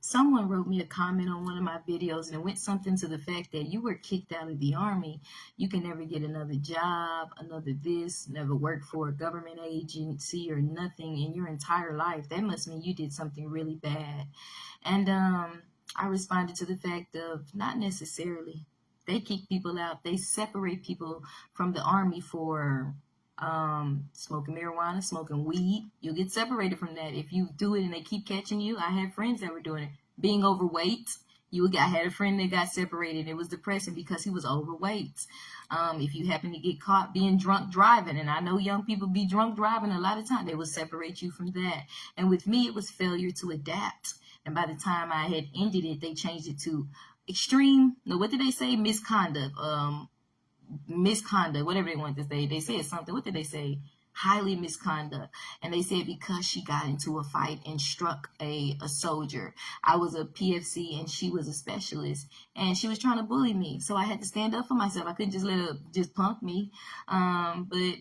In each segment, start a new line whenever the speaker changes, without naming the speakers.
Someone wrote me a comment on one of my videos, and it went something to the fact that you were kicked out of the Army. You can never get another job, another this, never work for a government agency or nothing in your entire life. That must mean you did something really bad. And I responded to the fact of not necessarily. They kick people out. They separate people from the Army for smoking marijuana, smoking weed. You'll get separated from that if you do it and they keep catching you. I had friends that were doing it. Being overweight, I had a friend that got separated. It was depressing because he was overweight. If you happen to get caught being drunk driving, and I know young people be drunk driving a lot of time, they will separate you from that. And with me, it was failure to adapt. And by the time I had ended it, they changed it to extreme. No, what did they say? Misconduct. Misconduct, whatever they wanted to say. They said something. What did they say? Highly misconduct. And they said because she got into a fight and struck a soldier. I was a PFC and she was a specialist, and she was trying to bully me. So I had to stand up for myself. I couldn't just let her just punk me. But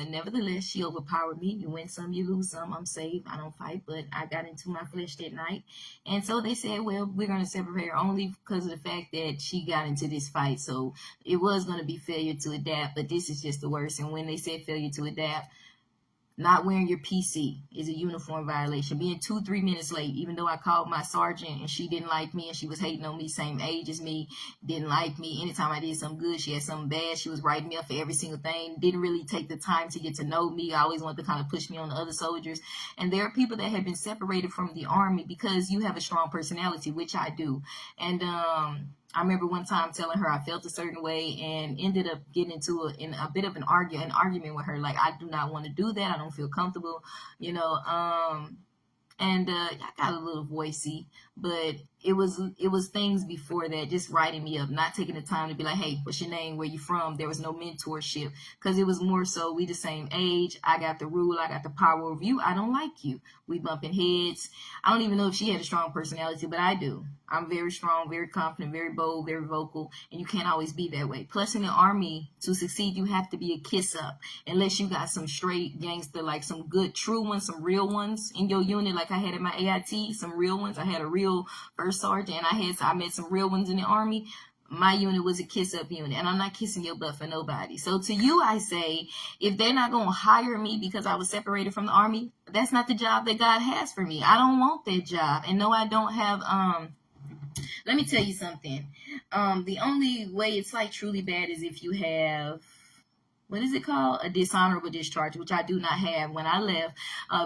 nevertheless, she overpowered me. You win some, you lose some. I'm safe. I don't fight, but I got into my flesh that night. And so they said, well, we're going to separate her only because of the fact that she got into this fight. So it was going to be failure to adapt, but this is just the worst. And when they said failure to adapt, not wearing your PC is a uniform violation. Being 2-3 minutes late, even though I called my sergeant and she didn't like me and she was hating on me, same age as me, didn't like me. Anytime I did something good, she had something bad. She was writing me up for every single thing. Didn't really take the time to get to know me. I always wanted to kind of push me on the other soldiers. And there are people that have been separated from the Army because you have a strong personality, which I do. And I remember one time telling her I felt a certain way and ended up getting into a bit of an argument with her. Like, I do not want to do that. I don't feel comfortable, you know. And I got a little voicey, but it was things before that, just writing me up, not taking the time to be like, hey, what's your name? Where you from? There was no mentorship because it was more so we the same age. I got the rule. I got the power of you. I don't like you. We bumping heads. I don't even know if she had a strong personality, but I do. I'm very strong, very confident, very bold, very vocal, and you can't always be that way. Plus, in the Army, to succeed, you have to be a kiss up. Unless you got some straight gangster, like some good, true ones, some real ones in your unit, like I had in my AIT, some real ones. I had a real first sergeant, and I met some real ones in the Army. My unit was a kiss up unit, and I'm not kissing your butt for nobody. So to you, I say, if they're not going to hire me because I was separated from the Army, that's not the job that God has for me. I don't want that job. And no, I don't have, let me tell you something. The only way it's like truly bad is if you have, what is it called? A dishonorable discharge, which I do not have. When I left,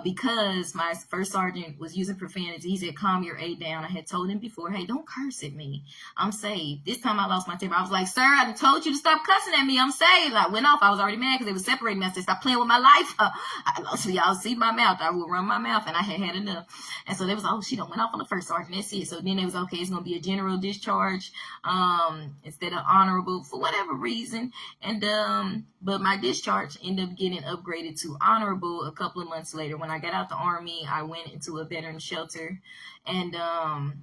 because my first sergeant was using profanity, he said, calm your A down. I had told him before, hey, don't curse at me. I'm saved. This time I lost my temper. I was like, sir, I told you to stop cussing at me. I'm saved. I went off. I was already mad because they were separating me. I said, stop playing with my life. I lost y'all. See my mouth. I would run my mouth, and I had enough. And so they was, oh, she done went off on the first sergeant. That's it. So then it was, okay, it's going to be a general discharge instead of honorable for whatever reason. And but my discharge ended up getting upgraded to honorable a couple of months later. When I got out the Army, I went into a veteran shelter, and I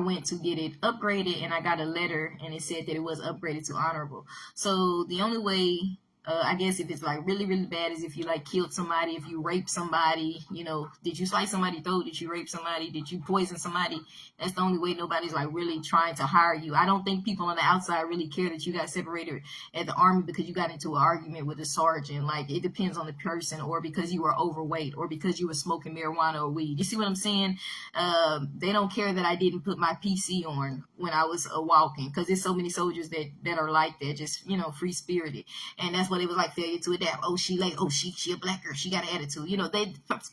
went to get it upgraded, and I got a letter, and it said that it was upgraded to honorable. So the only way, I guess if it's like really, really bad is if you like killed somebody, if you raped somebody, you know, did you slice somebody's throat? Did you rape somebody? Did you poison somebody? That's the only way nobody's like really trying to hire you. I don't think people on the outside really care that you got separated at the Army because you got into an argument with a sergeant. Like, it depends on the person, or because you were overweight, or because you were smoking marijuana or weed. You see what I'm saying? They don't care that I didn't put my PC on when I was walking, because there's so many soldiers that are like that, just, you know, free spirited. And that's what it was like, failure to adapt. Oh, she late. Oh, she a black girl. She got an attitude. You know,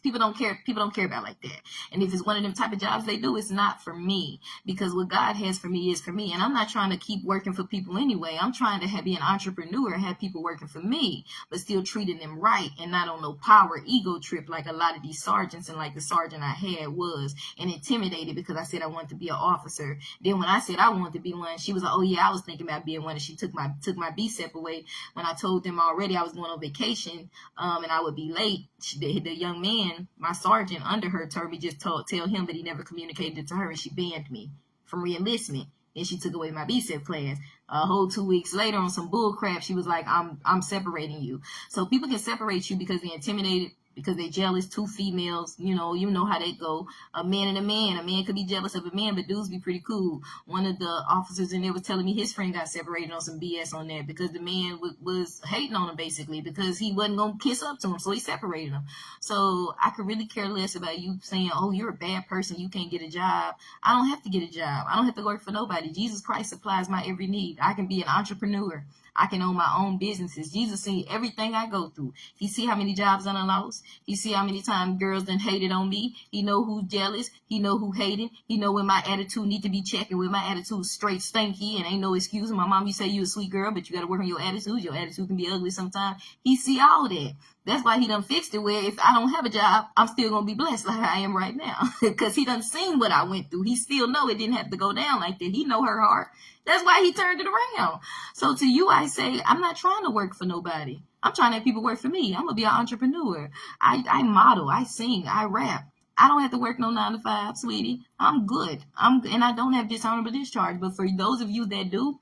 people don't care. People don't care about like that. And if it's one of them type of jobs they do, it's not for me, because what God has for me is for me. And I'm not trying to keep working for people anyway. I'm trying to be an entrepreneur and have people working for me, but still treating them right and not on no power ego trip like a lot of these sergeants, and like the sergeant I had was, and intimidated because I said I wanted to be an officer. Then when I said I wanted to be one, she was like, oh yeah, I was thinking about being one, and she took my BSEP away when I told them already I was going on vacation, and I would be late. The young man, my sergeant under her, told me just tell him that he never communicated it to her, and she banned me from re-enlistment. Then she took away my BSEP class. A whole 2 weeks later, on some bull crap, she was like, I'm separating you. So people can separate you because they're intimidated. because they jealous. Two females, you know how they go. A man and a man could be jealous of a man, but dudes be pretty cool. One of the officers in there was telling me his friend got separated on some BS on that because the man was hating on him, basically, because he wasn't gonna kiss up to him, so he separated him. So I could really care less about you saying, oh, you're a bad person, you can't get a job. I don't have to get a job. I don't have to work for nobody. Jesus Christ supplies my every need. I can be an entrepreneur. I can own my own businesses. Jesus seen everything I go through. He see how many jobs I done lost. He see how many times girls done hated on me. He know who's jealous. He know who hated. He know when my attitude need to be checked and when my attitude straight stinky and ain't no excuse. My mom, you say you a sweet girl, but you got to work on your attitude. Your attitude can be ugly sometimes. He see all that. That's why he done fixed it where if I don't have a job, I'm still going to be blessed like I am right now. Because he done seen what I went through. He still know it didn't have to go down like that. He know her heart. That's why he turned it around. So to you, I say, I'm not trying to work for nobody. I'm trying to have people work for me. I'm going to be an entrepreneur. I model. I sing. I rap. I don't have to work no 9 to 5, sweetie. I'm good. And I don't have dishonorable discharge. But for those of you that do,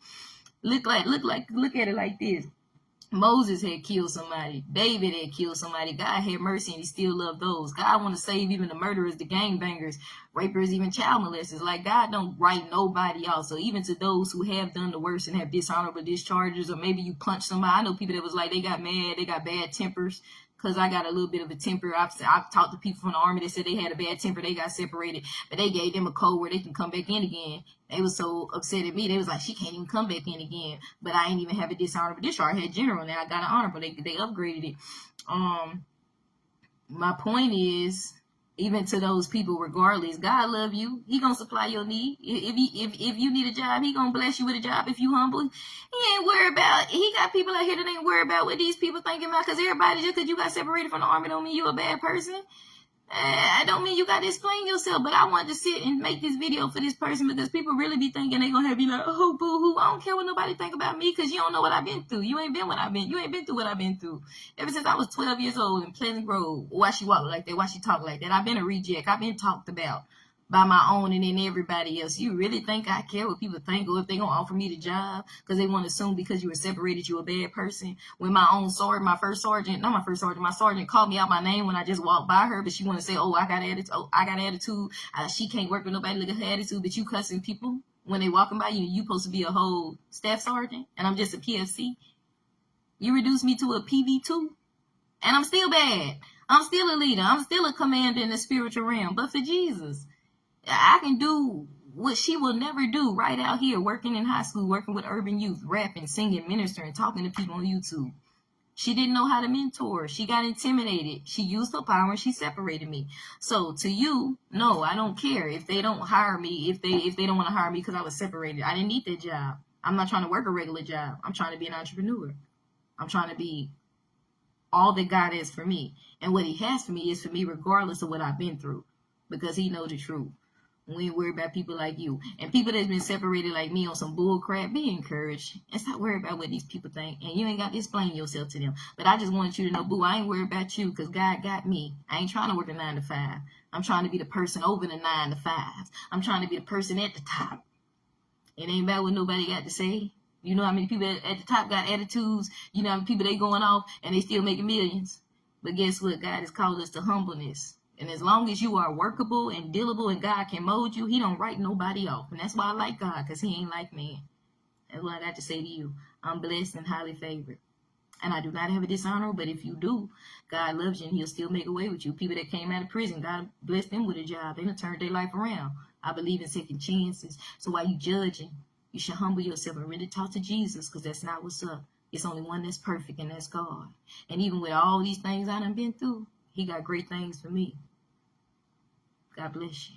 look at it like this. Moses had killed somebody. David had killed somebody. God had mercy and he still loved those. God want to save even the murderers, the gangbangers, rapers, even child molesters. Like, God don't write nobody out. So even to those who have done the worst and have dishonorable discharges, or maybe you punch somebody. I know people that was like, they got mad, they got bad tempers. Because I got a little bit of a temper. I've talked to people from the army that said they had a bad temper. They got separated. But they gave them a code where they can come back in again. They was so upset at me. They was like, she can't even come back in again. But I ain't even have a dishonorable discharge. I had general. Now I got an honorable. They upgraded it. My point is, even to those people, regardless, God love you. He gonna supply your need. If you need a job, he gonna bless you with a job if you humble. He ain't worried about. He got people out here that ain't worried about what these people thinking about. Because everybody, just because you got separated from the army don't mean you a bad person. I don't mean you got to explain yourself, but I wanted to sit and make this video for this person because people really be thinking they gonna have you like, oh, boo-hoo. I don't care what nobody think about me because you don't know what I've been through. You ain't been through what I've been through. Ever since I was 12 years old in Pleasant Grove, why she walk like that, why she talk like that. I've been a reject. I've been talked about by my own and then everybody else. You really think I care what people think or if they gonna offer me the job because they want to assume because you were separated you a bad person? When my sergeant called me out my name when I just walked by her, but she want to say, oh, I got attitude. She can't work with nobody. Look at her attitude. But you cussing people when they walking by you, you supposed to be a whole staff sergeant and I'm just a PFC. You reduce me to a PV2 and I'm still bad. I'm still a leader. I'm still a commander in the spiritual realm. But for Jesus, I can do what she will never do right out here, working in high school, working with urban youth, rapping, singing, ministering, talking to people on YouTube. She didn't know how to mentor. She got intimidated. She used her power and she separated me. So to you, no, I don't care if they don't hire me, if they don't want to hire me because I was separated. I didn't need that job. I'm not trying to work a regular job. I'm trying to be an entrepreneur. I'm trying to be all that God is for me. And what he has for me is for me regardless of what I've been through because he knows the truth. We ain't worried about people like you. And people that's been separated like me on some bull crap, be encouraged. And stop worried about what these people think. And you ain't got to explain yourself to them. But I just wanted you to know, boo, I ain't worried about you because God got me. I ain't trying to work a 9 to 5. I'm trying to be the person over the 9 to 5. I'm trying to be the person at the top. It ain't about what nobody got to say. You know how many people at the top got attitudes? You know how many people they going off and they still making millions? But guess what? God has called us to humbleness. And as long as you are workable and dealable and God can mold you, he don't write nobody off. And that's why I like God, because he ain't like me. That's what I got to say to you. I'm blessed and highly favored. And I do not have a dishonor, but if you do, God loves you and he'll still make a way with you. People that came out of prison, God blessed them with a job. They done turned their life around. I believe in second chances. So while you judging, you should humble yourself and really talk to Jesus, because that's not what's up. It's only one that's perfect, and that's God. And even with all these things I done been through, he got great things for me. God bless you.